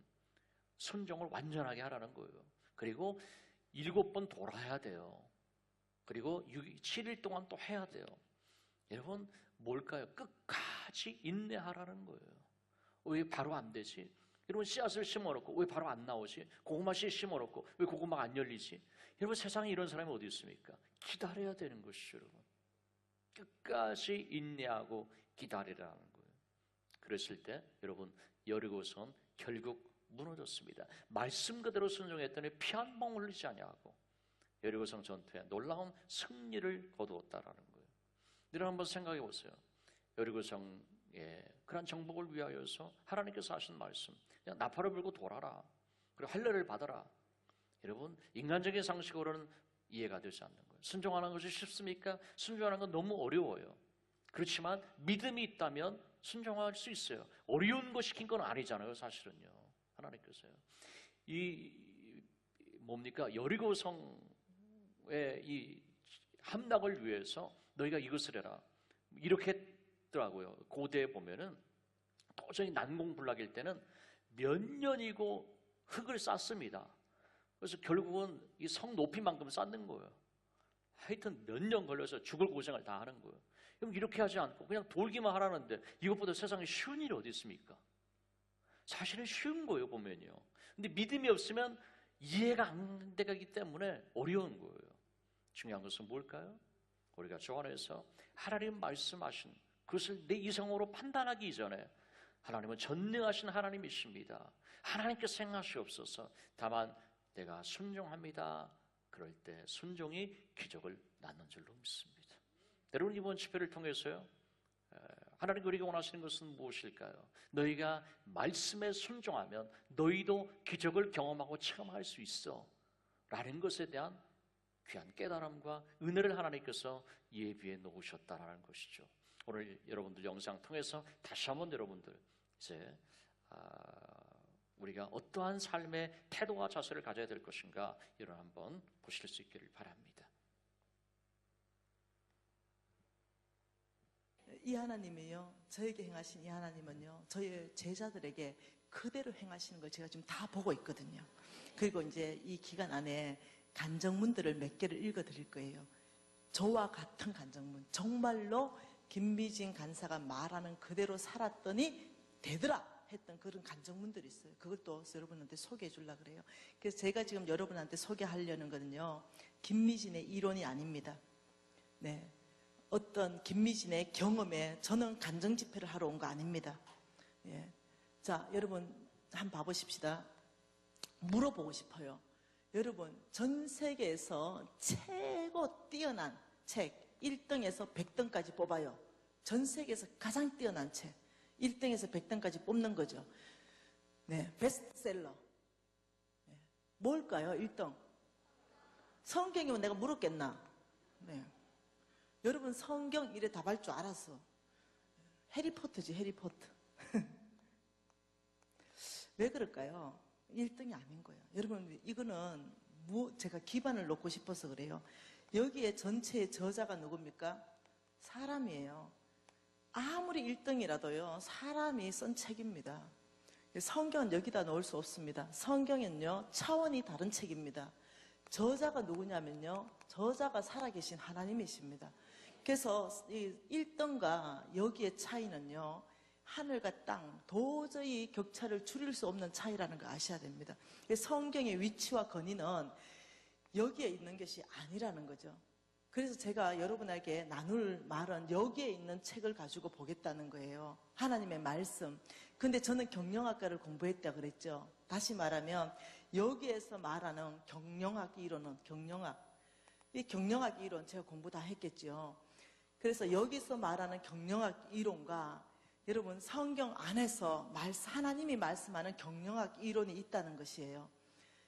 Speaker 1: 순종을 완전하게 하라는 거예요. 그리고 7번 돌아야 돼요. 그리고 7일 동안 또 해야 돼요. 여러분, 뭘까요? 끝까지 인내하라는 거예요. 왜 바로 안 되지? 여러분, 씨앗을 심어놓고 왜 바로 안 나오지? 고구마 씨 심어놓고 왜 고구마가 안 열리지? 여러분, 세상에 이런 사람이 어디 있습니까? 기다려야 되는 것이죠, 여러분. 끝까지 인내하고 기다리라는 거예요. 그랬을 때 여러분, 여리고성 결국 무너졌습니다. 말씀 그대로 순종했더니 피 한 방울 흘리지 아니하고 여리고성 전투에 놀라운 승리를 거두었다라는 거예요. 여러분, 한번 생각해 보세요. 여리고성의 그런 정복을 위하여서 하나님께서 하신 말씀, 그냥 나팔을 불고 돌아라, 그리고 할례를 받아라. 여러분, 인간적인 상식으로는 이해가 되지 않는 거예요. 순종하는 것이 쉽습니까? 순종하는 건 너무 어려워요. 그렇지만 믿음이 있다면 순종할 수 있어요. 어려운 거 시킨 건 아니잖아요, 사실은요. 하나님께서요. 뭡니까? 여리고성의 이 함락을 위해서 너희가 이것을 해라, 이렇게 했더라고요. 고대에 보면은 도저히 난공불락일 때는 몇 년이고 흙을 쌓습니다. 그래서 결국은 이 성 높이만큼 쌓는 거예요. 하여튼 몇 년 걸려서 죽을 고생을 다 하는 거예요. 그럼 이렇게 하지 않고 그냥 돌기만 하라는데 이것보다 세상에 쉬운 일이 어디 있습니까? 사실은 쉬운 거예요, 보면요. 근데 믿음이 없으면 이해가 안 되기 때문에 어려운 거예요. 중요한 것은 뭘까요? 우리가 주 안에서 하나님 말씀하신 그것을 내 이성으로 판단하기 이전에 하나님은 전능하신 하나님이십니다. 하나님께서 행하시옵소서. 다만 내가 순종합니다. 그럴 때 순종이 기적을 낳는 줄로 믿습니다. 여러분, 이번 집회를 통해서요, 하나님 우리가 원하시는 것은 무엇일까요? 너희가 말씀에 순종하면 너희도 기적을 경험하고 체험할 수 있어 라는 것에 대한 귀한 깨달음과 은혜를 하나님께서 예비해 놓으셨다는 것이죠. 오늘 여러분들 영상 통해서 다시 한번 여러분들 이제 우리가 어떠한 삶의 태도와 자세를 가져야 될 것인가, 이를 한번 보실 수 있기를 바랍니다.
Speaker 2: 이 하나님이요, 저에게 행하신 이 하나님은요, 저희 제자들에게 그대로 행하시는 걸 제가 지금 다 보고 있거든요. 그리고 이제 이 기간 안에 간정문들을 몇 개를 읽어드릴 거예요. 저와 같은 간정문, 정말로 김미진 간사가 말하는 그대로 살았더니 되더라 했던 그런 간정문들이 있어요. 그걸 또 여러분한테 소개해 주려고 그래요. 그래서 제가 지금 여러분한테 소개하려는 거는요, 김미진의 이론이 아닙니다. 네, 어떤 김미진의 경험에 저는 간정 집회를 하러 온 거 아닙니다. 예. 자, 여러분 한번 봐보십시다. 물어보고 싶어요. 여러분, 전 세계에서 최고 뛰어난 책 1등에서 100등까지 뽑아요. 전 세계에서 가장 뛰어난 책 1등에서 100등까지 뽑는 거죠. 네, 베스트셀러. 네. 뭘까요? 1등. 성경이면 내가 물었겠나? 네. 여러분, 성경 이래 답할 줄 알았어. 해리포터지, 해리포터. 왜 그럴까요? 1등이 아닌 거예요. 여러분, 이거는 제가 기반을 놓고 싶어서 그래요. 여기에 전체의 저자가 누굽니까? 사람이에요. 아무리 1등이라도요, 사람이 쓴 책입니다. 성경은 여기다 넣을 수 없습니다. 성경은요, 차원이 다른 책입니다. 저자가 누구냐면요, 저자가 살아계신 하나님이십니다. 그래서 이 1등과 여기의 차이는요, 하늘과 땅, 도저히 격차를 줄일 수 없는 차이라는 거 아셔야 됩니다. 성경의 위치와 권위는 여기에 있는 것이 아니라는 거죠. 그래서 제가 여러분에게 나눌 말은 여기에 있는 책을 가지고 보겠다는 거예요. 하나님의 말씀. 근데 저는 경영학과를 공부했다 그랬죠. 다시 말하면 여기에서 말하는 경영학 이론은 이 경영학 이론 제가 공부 다 했겠죠. 그래서 여기서 말하는 경영학 이론과 여러분 성경 안에서 하나님이 말씀하는 경영학 이론이 있다는 것이에요.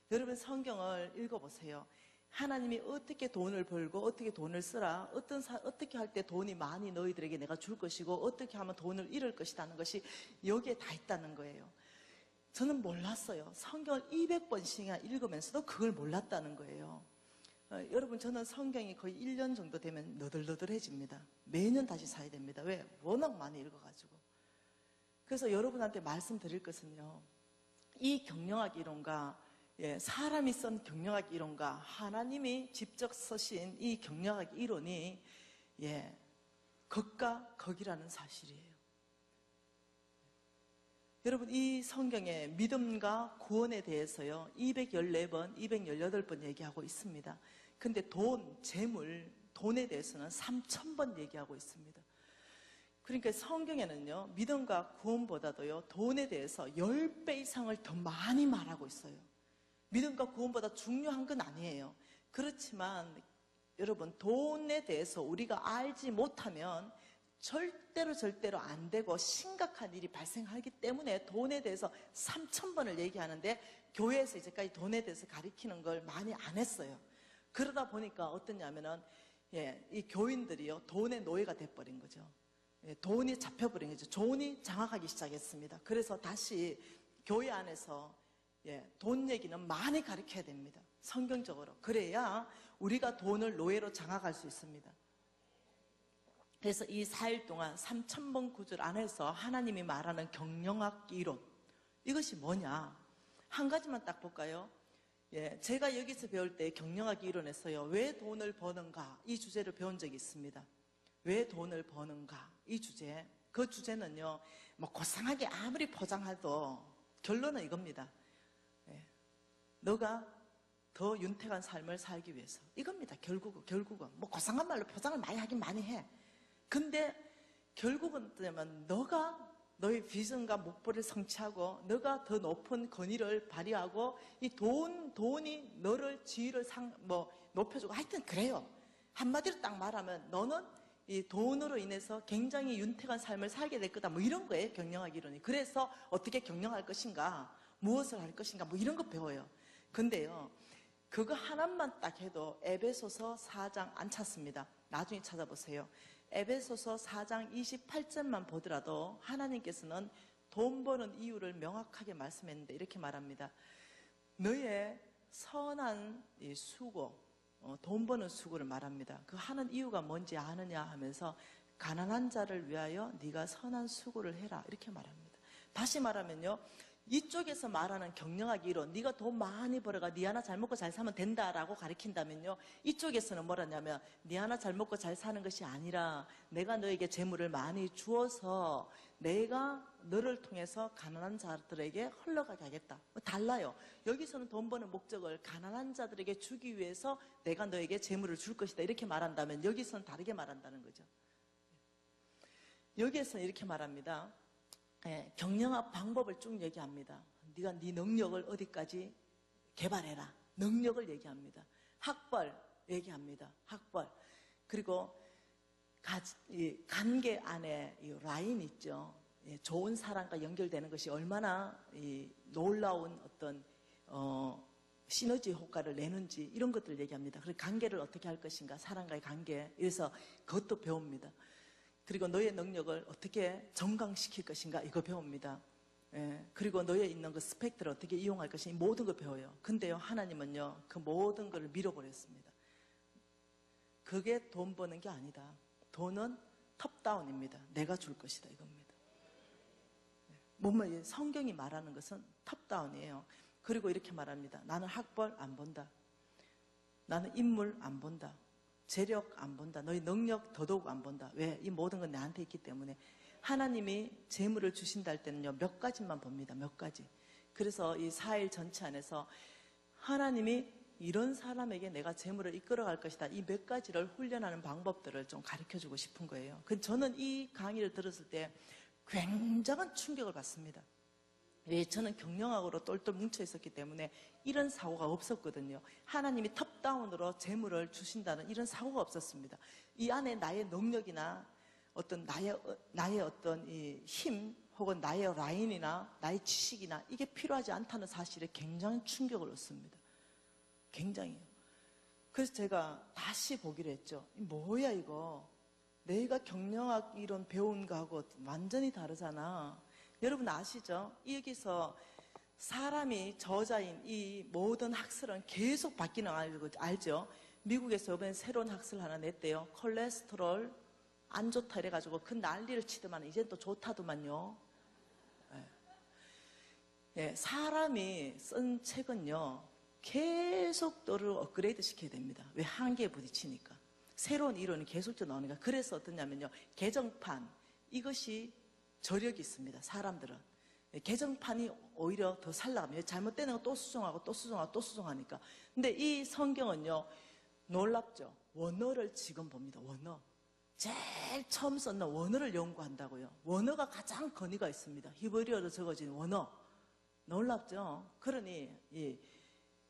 Speaker 2: 여러분 성경을 읽어보세요. 하나님이 어떻게 돈을 벌고 어떻게 돈을 쓰라, 어떻게 할 때 돈이 많이 너희들에게 내가 줄 것이고 어떻게 하면 돈을 잃을 것이라는 것이 여기에 다 있다는 거예요. 저는 몰랐어요. 성경을 200번씩이나 읽으면서도 그걸 몰랐다는 거예요. 여러분 저는 성경이 거의 1년 정도 되면 너덜너덜해집니다. 매년 다시 사야 됩니다. 왜? 워낙 많이 읽어가지고. 그래서 여러분한테 말씀드릴 것은요, 이 경영학 이론과 사람이 쓴 경영학 이론과 하나님이 직접 쓰신 이 경영학 이론이 극과 극이라는 사실이에요. 여러분 이 성경의 믿음과 구원에 대해서요 214번, 218번 얘기하고 있습니다. 근데 돈, 재물, 돈에 대해서는 3000번 얘기하고 있습니다. 그러니까 성경에는요 믿음과 구원보다도요 돈에 대해서 10배 이상을 더 많이 말하고 있어요. 믿음과 구원보다 중요한 건 아니에요. 그렇지만 여러분 돈에 대해서 우리가 알지 못하면 절대로 안 되고 심각한 일이 발생하기 때문에 돈에 대해서 3000번을 얘기하는데 교회에서 이제까지 돈에 대해서 가르치는 걸 많이 안 했어요. 그러다 보니까 어떠냐면은 이 교인들이요 돈의 노예가 돼버린 거죠. 돈이 잡혀버린 거죠. 돈이 장악하기 시작했습니다. 그래서 다시 교회 안에서 돈 얘기는 많이 가르쳐야 됩니다. 성경적으로. 그래야 우리가 돈을 노예로 장악할 수 있습니다. 그래서 이 4일 동안 3000번 구절 안에서 하나님이 말하는 경영학 이론, 이것이 뭐냐? 한 가지만 딱 볼까요? 제가 여기서 배울 때 경영학 이론에서요, 왜 돈을 버는가? 이 주제를 배운 적이 있습니다. 왜 돈을 버는가? 이 주제. 그 주제는요, 뭐 고상하게 아무리 포장해도 결론은 이겁니다. 너가 더 윤택한 삶을 살기 위해서. 이겁니다. 결국은. 뭐 고상한 말로 포장을 많이 하긴 많이 해. 근데 결국은 너가 너의 비전과 목표를 성취하고 너가 더 높은 권위를 발휘하고 이 돈이 너를 지위를 높여주고 하여튼 그래요. 한마디로 딱 말하면 너는 이 돈으로 인해서 굉장히 윤택한 삶을 살게 될 거다. 뭐 이런 거예요. 경영학 이론이. 그래서 어떻게 경영할 것인가, 무엇을 할 것인가, 뭐 이런 거 배워요. 근데요, 그거 하나만 딱 해도 에베소서 4장 안 찾습니다. 나중에 찾아보세요. 에베소서 4장 28절만 보더라도 하나님께서는 돈 버는 이유를 명확하게 말씀했는데 이렇게 말합니다. 너의 선한 이 수고, 돈 버는 수고를 말합니다. 그 하는 이유가 뭔지 아느냐 하면서 가난한 자를 위하여 네가 선한 수고를 해라 이렇게 말합니다. 다시 말하면요, 이쪽에서 말하는 경영학 이론, 네가 돈 많이 벌어가 네 하나 잘 먹고 잘 사면 된다라고 가르친다면요, 이쪽에서는 뭐라냐면 네 하나 잘 먹고 잘 사는 것이 아니라 내가 너에게 재물을 많이 주어서 내가 너를 통해서 가난한 자들에게 흘러가게 하겠다. 달라요. 여기서는 돈 버는 목적을 가난한 자들에게 주기 위해서 내가 너에게 재물을 줄 것이다 이렇게 말한다면 여기서는 다르게 말한다는 거죠. 여기에서는 이렇게 말합니다. 경영학 방법을 쭉 얘기합니다. 네가 네 능력을 어디까지 개발해라. 능력을 얘기합니다. 학벌 얘기합니다. 학벌. 그리고 관계 안에 이 라인 있죠. 좋은 사람과 연결되는 것이 얼마나 놀라운 어떤 시너지 효과를 내는지 이런 것들을 얘기합니다. 그리고 관계를 어떻게 할 것인가, 사람과의 관계. 그래서 그것도 배웁니다. 그리고 너의 능력을 어떻게 정강시킬 것인가 이거 배웁니다. 예, 그리고 너에 있는 그 스펙트를 어떻게 이용할 것인지 모든 걸 배워요. 근데요, 하나님은요, 그 모든 걸 밀어버렸습니다. 그게 돈 버는 게 아니다. 돈은 톱다운입니다. 내가 줄 것이다, 이겁니다. 뭐뭐 성경이 말하는 것은 톱다운이에요. 그리고 이렇게 말합니다. 나는 학벌 안 본다. 나는 인물 안 본다. 재력 안 본다. 너희 능력 더더욱 안 본다. 왜? 이 모든 건 나한테 있기 때문에. 하나님이 재물을 주신다 할 때는요, 몇 가지만 봅니다. 몇 가지. 그래서 이 4일 전체 안에서 하나님이 이런 사람에게 내가 재물을 이끌어갈 것이다. 이 몇 가지를 훈련하는 방법들을 좀 가르쳐주고 싶은 거예요. 저는 이 강의를 들었을 때 굉장한 충격을 받습니다. 왜? 저는 경영학으로 똘똘 뭉쳐 있었기 때문에 이런 사고가 없었거든요. 하나님이 톱다운으로 재물을 주신다는 이런 사고가 없었습니다. 이 안에 나의 능력이나 어떤 나의 어떤 이 힘 혹은 나의 라인이나 나의 지식이나 이게 필요하지 않다는 사실에 굉장히 충격을 얻습니다. 굉장히요. 그래서 제가 다시 보기로 했죠. 뭐야 이거. 내가 경영학 이론 배운 거하고 완전히 다르잖아. 여러분 아시죠? 여기서 사람이 저자인 이 모든 학설은 계속 바뀌는 거 알죠? 미국에서 이번에 새로운 학설 하나 냈대요. 콜레스테롤 안 좋다 이래가지고 그 난리를 치더만 이젠 또 좋다더만요. 예, 사람이 쓴 책은요 계속 너를 업그레이드 시켜야 됩니다. 왜? 한계에 부딪히니까. 새로운 이론이 계속적으로 나오니까. 그래서 어떠냐면요, 개정판 이것이 저력이 있습니다. 사람들은 개정판이 오히려 더 살라갑니다. 잘못되는 거 또 수정하고 또 수정하고 또 수정하니까. 근데 이 성경은요 놀랍죠. 원어를 지금 봅니다. 원어 제일 처음 썼는 원어를 연구한다고요. 원어가 가장 권위가 있습니다. 히브리어로 적어진 원어. 놀랍죠. 그러니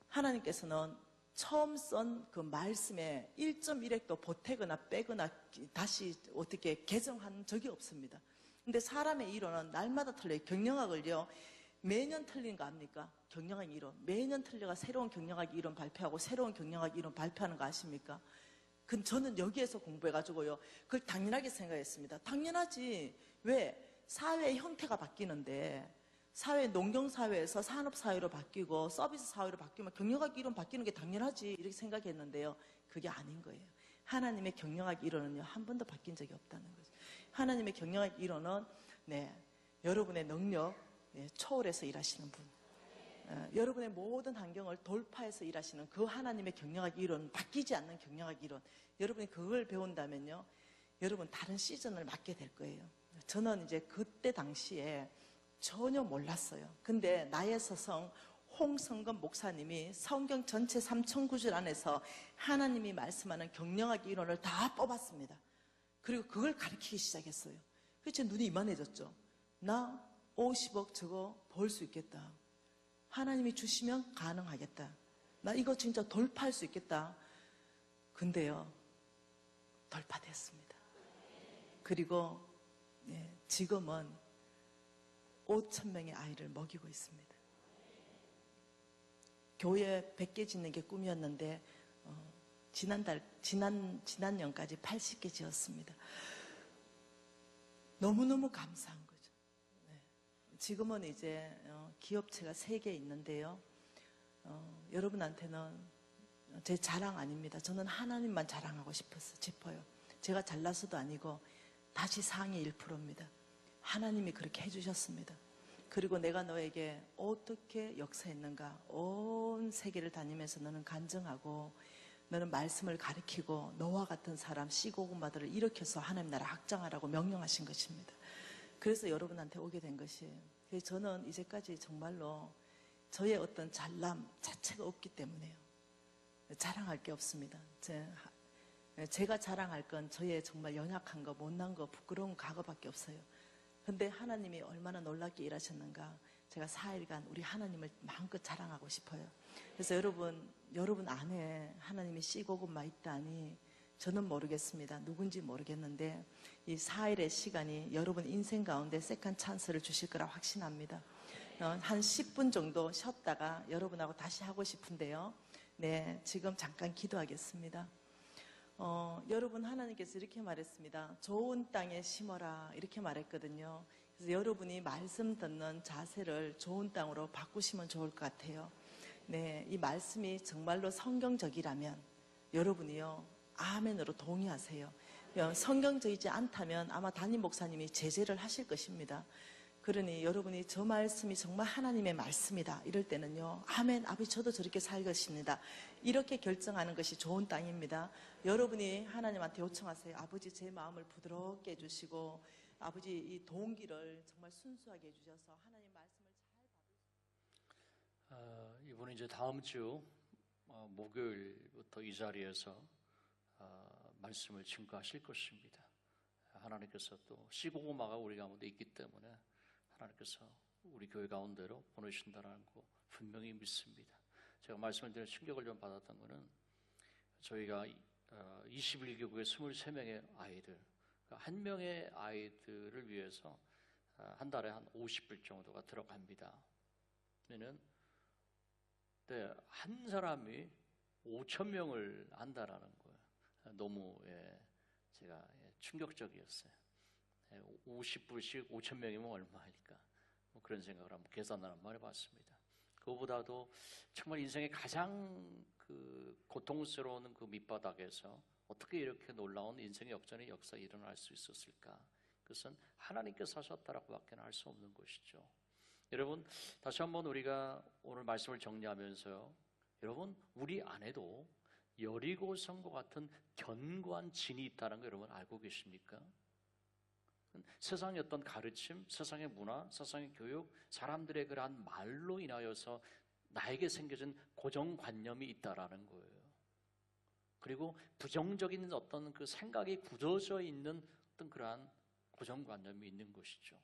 Speaker 2: 하나님께서는 처음 쓴 그 말씀에 1.1획도 보태거나 빼거나 다시 어떻게 개정한 적이 없습니다. 근데 사람의 이론은 날마다 틀려요. 경영학을요 매년 틀리는 거 압니까? 경영학 이론 매년 틀려가 새로운 경영학 이론 발표하고 새로운 경영학 이론 발표하는 거 아십니까? 저는 여기에서 공부해가지고요 그걸 당연하게 생각했습니다. 당연하지. 왜? 사회의 형태가 바뀌는데 사회, 농경사회에서 산업사회로 바뀌고 서비스 사회로 바뀌면 경영학 이론 바뀌는 게 당연하지 이렇게 생각했는데요 그게 아닌 거예요. 하나님의 경영학 이론은요 한 번도 바뀐 적이 없다는 거죠. 하나님의 경영학 이론은 여러분의 능력 초월해서 일하시는 분, 여러분의 모든 환경을 돌파해서 일하시는 그 하나님의 경영학 이론, 바뀌지 않는 경영학 이론, 여러분이 그걸 배운다면요 여러분 다른 시즌을 맞게 될 거예요. 저는 이제 그때 당시에 전혀 몰랐어요. 근데 나의 스승 홍성건 목사님이 성경 전체 3,009절 안에서 하나님이 말씀하는 경영학 이론을 다 뽑았습니다. 그리고 그걸 가르치기 시작했어요. 그래서 제 눈이 이만해졌죠. 나 50억 저거 벌 수 있겠다. 하나님이 주시면 가능하겠다. 나 이거 진짜 돌파할 수 있겠다. 근데요 돌파됐습니다. 그리고 지금은 5,000명의 아이를 먹이고 있습니다. 교회 100개 짓는 게 꿈이었는데 지난년까지 80개 지었습니다. 너무너무 감사한 거죠. 지금은 이제 기업체가 3개 있는데요. 여러분한테는 제 자랑 아닙니다. 저는 하나님만 자랑하고 싶어요. 제가 잘나서도 아니고 다시 상위 1%입니다. 하나님이 그렇게 해주셨습니다. 그리고 내가 너에게 어떻게 역사했는가 온 세계를 다니면서 너는 간증하고 너는 말씀을 가르치고 너와 같은 사람 씨고구마들을 일으켜서 하나님 나라 확장하라고 명령하신 것입니다. 그래서 여러분한테 오게 된 것이에요. 그래서 저는 이제까지 정말로 저의 어떤 잘남 자체가 없기 때문에요 자랑할 게 없습니다. 제가 자랑할 건 저의 정말 연약한 거, 못난 거, 부끄러운 과거밖에 없어요. 근데 하나님이 얼마나 놀랍게 일하셨는가 제가 4일간 우리 하나님을 마음껏 자랑하고 싶어요. 그래서 여러분 안에 하나님이 씨고구마 있다니 저는 모르겠습니다. 누군지 모르겠는데 이 4일의 시간이 여러분 인생 가운데 세컨 찬스를 주실 거라 확신합니다. 한 10분 정도 쉬었다가 여러분하고 다시 하고 싶은데요. 지금 잠깐 기도하겠습니다. 여러분 하나님께서 이렇게 말했습니다. 좋은 땅에 심어라 이렇게 말했거든요. 그래서 여러분이 말씀 듣는 자세를 좋은 땅으로 바꾸시면 좋을 것 같아요. 네, 이 말씀이 정말로 성경적이라면 여러분이요, 아멘으로 동의하세요. 성경적이지 않다면 아마 담임 목사님이 제재를 하실 것입니다. 그러니 여러분이 저 말씀이 정말 하나님의 말씀이다 이럴 때는요, 아멘, 아버지 저도 저렇게 살겠습니다, 이렇게 결정하는 것이 좋은 땅입니다. 여러분이 하나님한테 요청하세요. 아버지 제 마음을 부드럽게 해주시고 아버지 이 동기를 정말 순수하게 해주셔서 하나님 말씀을
Speaker 1: 이분은 이제 다음 주 목요일부터 이 자리에서 말씀을 증거하실 것입니다. 하나님께서 또 시고구마가 우리 가운데 있기 때문에 하나님께서 우리 교회 가운데로 보내신다는 거 분명히 믿습니다. 제가 말씀을 드린 충격을 좀 받았던 거는 저희가 21개국의 23명의 아이들, 한 명의 아이들을 위해서 한 달에 한 50불 정도가 들어갑니다. 그러면 한 사람이 5,000명을 한다라는 거예요. 너무 제가 충격적이었어요. 50불씩 5,000명이면 얼마일까? 그런 생각을 한번 계산을 한번 해봤습니다. 그거보다도 정말 인생의 가장 고통스러운 그 밑바닥에서 어떻게 이렇게 놀라운 인생의 역전의 역사가 일어날 수 있었을까? 그것은 하나님께서 하셨다라고밖에 할 수 없는 것이죠. 여러분, 다시 한번 우리가 오늘 말씀을 정리하면서요, 여러분, 우리 안에도 여리고성과 같은 견고한 진이 있다는 거 여러분 알고 계십니까? 세상의 어떤 가르침, 세상의 문화, 세상의 교육, 사람들의 그러한 말로 인하여서 나에게 생겨진 고정관념이 있다라는 거예요. 그리고 부정적인 어떤 그 생각이 굳어져 있는 어떤 그러한 고정관념이 있는 것이죠.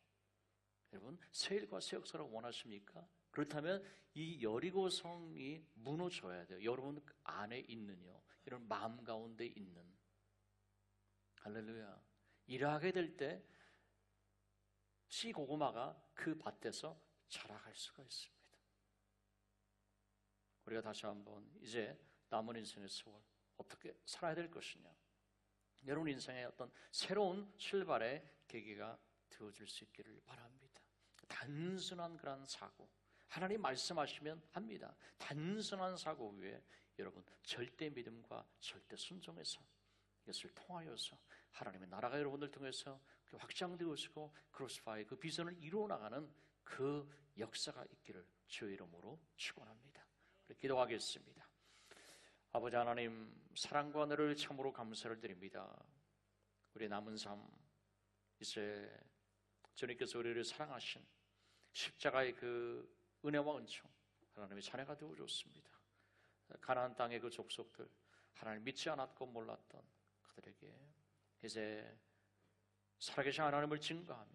Speaker 1: 여러분, 새 일과 새 역사를 원하십니까? 그렇다면 이 여리고성이 무너져야 돼요. 여러분 안에 있는요, 이런 마음 가운데 있는, 할렐루야, 일하게 될 때 씨 고구마가 그 밭에서 자라갈 수가 있습니다. 우리가 다시 한번 이제 남은 인생의 세월 어떻게 살아야 될 것이냐, 여러분 인생의 어떤 새로운 출발의 계기가 되어줄 수 있기를 바랍니다. 단순한 그런 사고, 하나님 말씀하시면 합니다. 단순한 사고 위에 여러분 절대 믿음과 절대 순종의 삶, 이것을 통하여서 하나님의 나라가 여러분들 통해서 확장되어지고 크로스파이의 그 비전을 이루어나가는 그 역사가 있기를 주의 이름으로 축원합니다. 우리 기도하겠습니다. 아버지 하나님, 사랑과 은혜를 참으로 감사를 드립니다. 우리 남은 삶 이제 주님께서 우리를 사랑하신 십자가의 그 은혜와 은총, 하나님의 자녀가 되어줬습니다. 가나안 땅의 그 족속들, 하나님 믿지 않았고 몰랐던 그들에게 이제 살아계신 하나님을 증거하며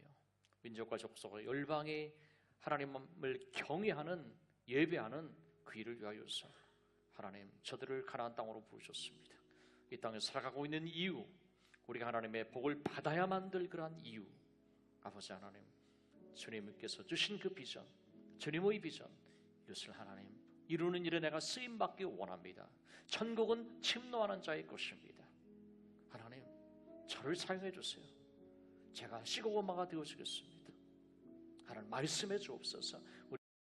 Speaker 1: 민족과 족속과 열방이 하나님을 경외하는, 예배하는 그 일을 위하여서 하나님 저들을 가나안 땅으로 부르셨습니다. 이 땅에 살아가고 있는 이유, 우리가 하나님의 복을 받아야만 될 그러한 이유, 아버지 하나님, 주님께서 주신 그 비전, 주님의 비전, 이것을 하나님 이루는 일에 내가 쓰임받기 원합니다. 천국은 침노하는 자의 것입니다. 하나님, 저를 사용해 주세요. 제가 시고구마가 되어주겠습니다. 하나님 말씀해 주옵소서.